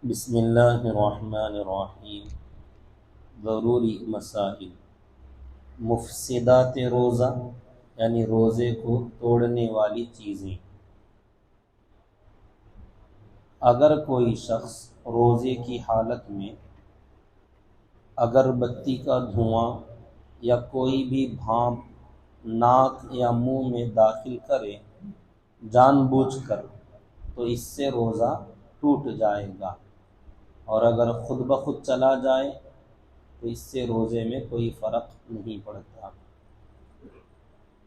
بسم اللہ الرحمن الرحیم۔ ضروری مسائل۔ مفسدات روزہ یعنی روزے کو توڑنے والی چیزیں۔ اگر کوئی شخص روزے کی حالت میں اگربتی کا دھواں یا کوئی بھی بھاپ ناک یا منہ میں داخل کرے جان بوجھ کر تو اس سے روزہ ٹوٹ جائے گا، اور اگر خود بخود چلا جائے تو اس سے روزے میں کوئی فرق نہیں پڑتا۔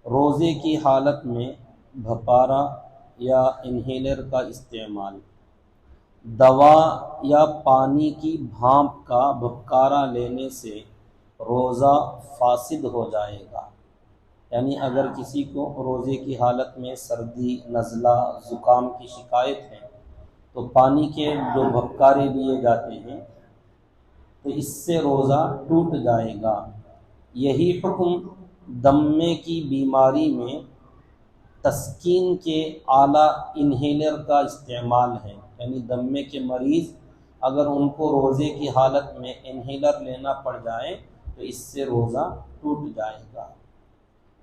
روزے کی حالت میں بھپارا یا انہیلر کا استعمال، دوا یا پانی کی بھاپ کا بھپکارا لینے سے روزہ فاسد ہو جائے گا۔ یعنی اگر کسی کو روزے کی حالت میں سردی، نزلہ، زکام کی شکایت ہے تو پانی کے جو بھپکارے دیے جاتے ہیں تو اس سے روزہ ٹوٹ جائے گا۔ یہی حکم دمے کی بیماری میں تسکین کے آلہ انہیلر کا استعمال ہے۔ یعنی دمے کے مریض اگر ان کو روزے کی حالت میں انہیلر لینا پڑ جائے تو اس سے روزہ ٹوٹ جائے گا۔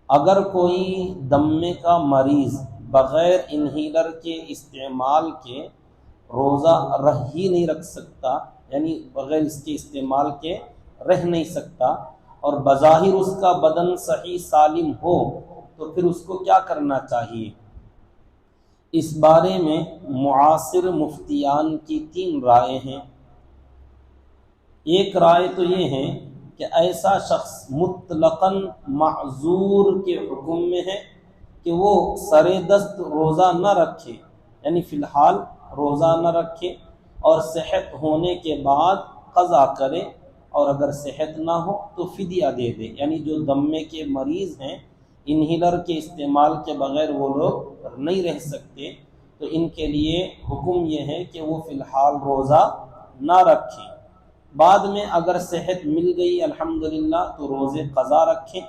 اگر کوئی دمے کا مریض بغیر انہیلر کے استعمال کے روزہ رہ ہی نہیں رکھ سکتا، یعنی بغیر اس کے استعمال کے رہ نہیں سکتا، اور بظاہر اس کا بدن صحیح سالم ہو تو پھر اس کو کیا کرنا چاہیے؟ اس بارے میں معاصر مفتیان کی 3 رائے ہیں۔ ایک رائے تو یہ ہے کہ ایسا شخص مطلقاً معذور کے حکم میں ہے کہ وہ سر دست روزہ نہ رکھے، یعنی فی الحال روزہ نہ رکھے اور صحت ہونے کے بعد قضا کرے، اور اگر صحت نہ ہو تو فدیہ دے دے۔ یعنی جو دمے کے مریض ہیں، انہیلر کے استعمال کے بغیر وہ لوگ نہیں رہ سکتے، تو ان کے لیے حکم یہ ہے کہ وہ فی الحال روزہ نہ رکھیں۔ بعد میں اگر صحت مل گئی الحمدللہ تو روزے قضا رکھیں،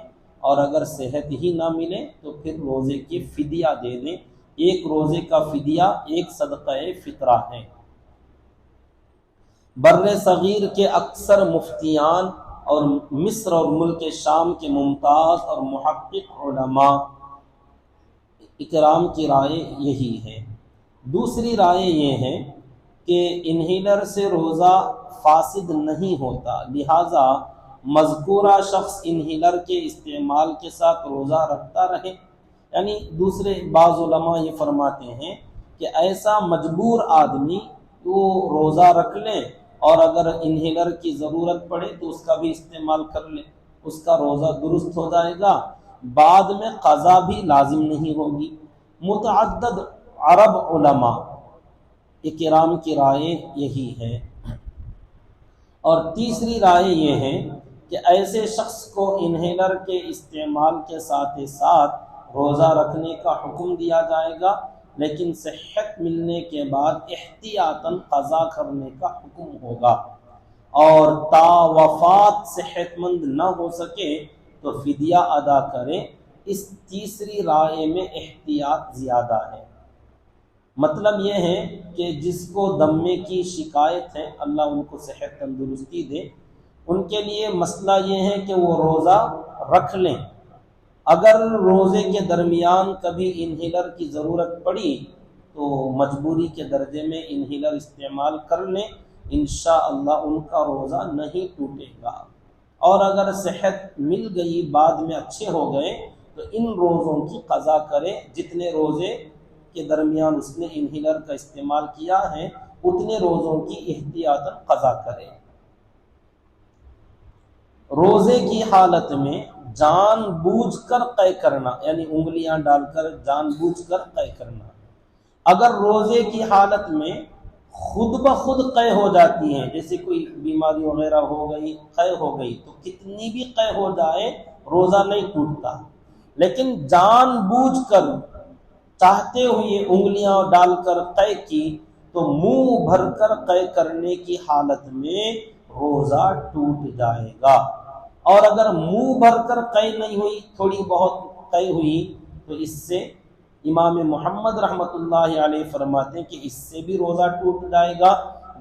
اور اگر صحت ہی نہ ملے تو پھر روزے کی فدیہ دے دیں۔ ایک روزے کا فدیہ ایک صدقہ فطرہ ہے۔ بر صغیر کے اکثر مفتیان اور مصر اور ملک شام کے ممتاز اور محقق علماء اکرام کی رائے یہی ہے۔ دوسری رائے یہ ہے کہ انہیلر سے روزہ فاسد نہیں ہوتا، لہذا مذکورہ شخص انہیلر کے استعمال کے ساتھ روزہ رکھتا رہے۔ یعنی دوسرے بعض علماء یہ فرماتے ہیں کہ ایسا مجبور آدمی وہ روزہ رکھ لے، اور اگر انہیلر کی ضرورت پڑے تو اس کا بھی استعمال کر لے، اس کا روزہ درست ہو جائے گا، بعد میں قضا بھی لازم نہیں ہوگی۔ متعدد عرب علماء اکرام کی رائے یہی ہے۔ اور تیسری رائے یہ ہے کہ ایسے شخص کو انہیلر کے استعمال کے ساتھ ساتھ روزہ رکھنے کا حکم دیا جائے گا، لیکن صحت ملنے کے بعد احتیاطاً قضا کرنے کا حکم ہوگا، اور تا وفات صحت مند نہ ہو سکے تو فدیہ ادا کرے۔ اس تیسری رائے میں احتیاط زیادہ ہے۔ مطلب یہ ہے کہ جس کو دمے کی شکایت ہے اللہ ان کو صحت تندرستی دے، ان کے لیے مسئلہ یہ ہے کہ وہ روزہ رکھ لیں۔ اگر روزے کے درمیان کبھی انہیلر کی ضرورت پڑی تو مجبوری کے درجے میں انہیلر استعمال کر لیں، انشاءاللہ ان کا روزہ نہیں ٹوٹے گا۔ اور اگر صحت مل گئی، بعد میں اچھے ہو گئے، تو ان روزوں کی قضا کرے۔ جتنے روزے کے درمیان اس نے انہیلر کا استعمال کیا ہے اتنے روزوں کی احتیاطاً قضا کرے۔ روزے کی حالت میں جان بوجھ کر قے کرنا، یعنی انگلیاں ڈال کر جان بوجھ کر قے کرنا۔ اگر روزے کی حالت میں خود بخود قے ہو جاتی ہیں، جیسے کوئی بیماری وغیرہ ہو گئی، قے ہو گئی، تو کتنی بھی قے ہو جائے روزہ نہیں ٹوٹتا۔ لیکن جان بوجھ کر چاہتے ہوئے انگلیاں ڈال کر قے کی تو منہ بھر کر قے کرنے کی حالت میں روزہ ٹوٹ جائے گا۔ اور اگر منہ بھر کر قے نہیں ہوئی، تھوڑی بہت قے ہوئی، تو اس سے امام محمد رحمۃ اللہ علیہ فرماتے ہیں کہ اس سے بھی روزہ ٹوٹ جائے گا،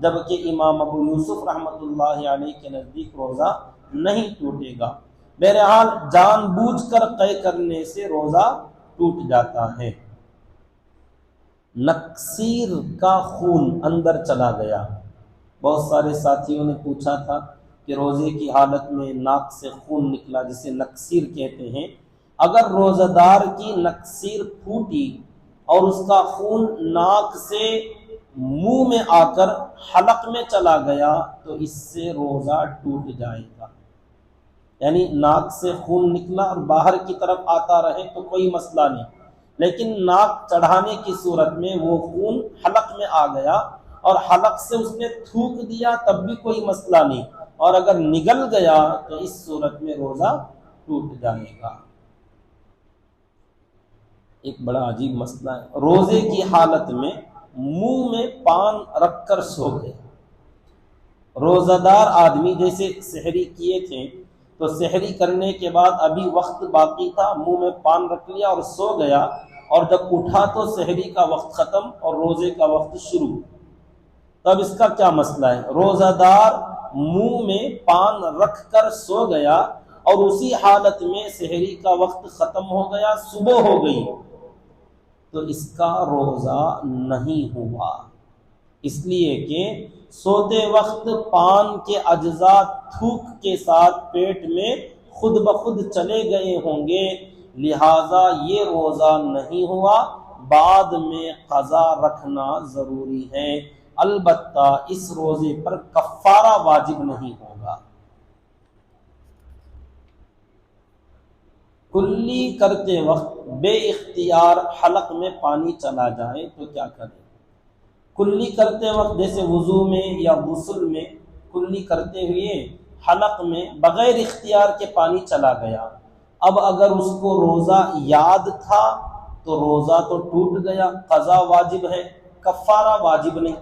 جبکہ امام ابو یوسف رحمۃ اللہ علیہ کے نزدیک روزہ نہیں ٹوٹے گا۔ بہرحال جان بوجھ کر قے کرنے سے روزہ ٹوٹ جاتا ہے۔ نکسیر کا خون اندر چلا گیا، بہت سارے ساتھیوں نے پوچھا تھا کہ روزے کی حالت میں ناک سے خون نکلا جسے نکسیر کہتے ہیں، اگر روزہ دار کی نکسیر پھوٹی اور اس کا خون ناک سے منہ میں آ کر حلق میں چلا گیا تو اس سے روزہ ٹوٹ جائے گا۔ یعنی ناک سے خون نکلا اور باہر کی طرف آتا رہے تو کوئی مسئلہ نہیں، لیکن ناک چڑھانے کی صورت میں وہ خون حلق میں آ گیا اور حلق سے اس نے تھوک دیا تب بھی کوئی مسئلہ نہیں، اور اگر نگل گیا تو اس صورت میں روزہ ٹوٹ جائے گا۔ ایک بڑا عجیب مسئلہ ہے، روزے کی حالت میں منہ میں پان رکھ کر سو گئے۔ روزہ دار آدمی جیسے سحری کیے تھے تو سحری کرنے کے بعد ابھی وقت باقی تھا، منہ میں پان رکھ لیا اور سو گیا، اور جب اٹھا تو سحری کا وقت ختم اور روزے کا وقت شروع، تب اس کا کیا مسئلہ ہے؟ روزہ دار منہ میں پان رکھ کر سو گیا اور اسی حالت میں سحری کا وقت ختم ہو گیا، صبح ہو گئی، تو اس کا روزہ نہیں ہوا، اس لیے کہ سوتے وقت پان کے اجزاء تھوک کے ساتھ پیٹ میں خود بخود چلے گئے ہوں گے، لہذا یہ روزہ نہیں ہوا، بعد میں قضا رکھنا ضروری ہے، البتہ اس روزے پر کفارہ واجب نہیں ہوگا۔ کلی کرتے وقت بے اختیار حلق میں پانی چلا جائے تو کیا کریں؟ کلی کرتے وقت جیسے وضو میں یا غسل میں کلی کرتے ہوئے حلق میں بغیر اختیار کے پانی چلا گیا، اب اگر اس کو روزہ یاد تھا تو روزہ تو ٹوٹ گیا، قضا واجب ہے، کفارہ واجب نہیں،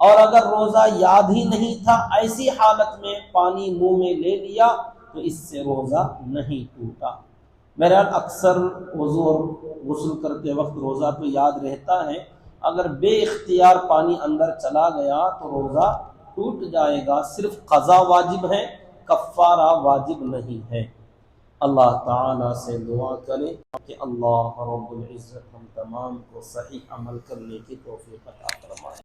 اور اگر روزہ یاد ہی نہیں تھا ایسی حالت میں پانی منہ میں لے لیا تو اس سے روزہ نہیں ٹوٹا۔ بہرحال اکثر وضو اور غسل کرتے وقت روزہ تو یاد رہتا ہے، اگر بے اختیار پانی اندر چلا گیا تو روزہ ٹوٹ جائے گا، صرف قضا واجب ہے، کفارہ واجب نہیں ہے۔ اللہ تعالیٰ سے دعا کریں کہ اللہ رب العزت ہم تمام کو صحیح عمل کرنے کی توفیق عطا فرمائے۔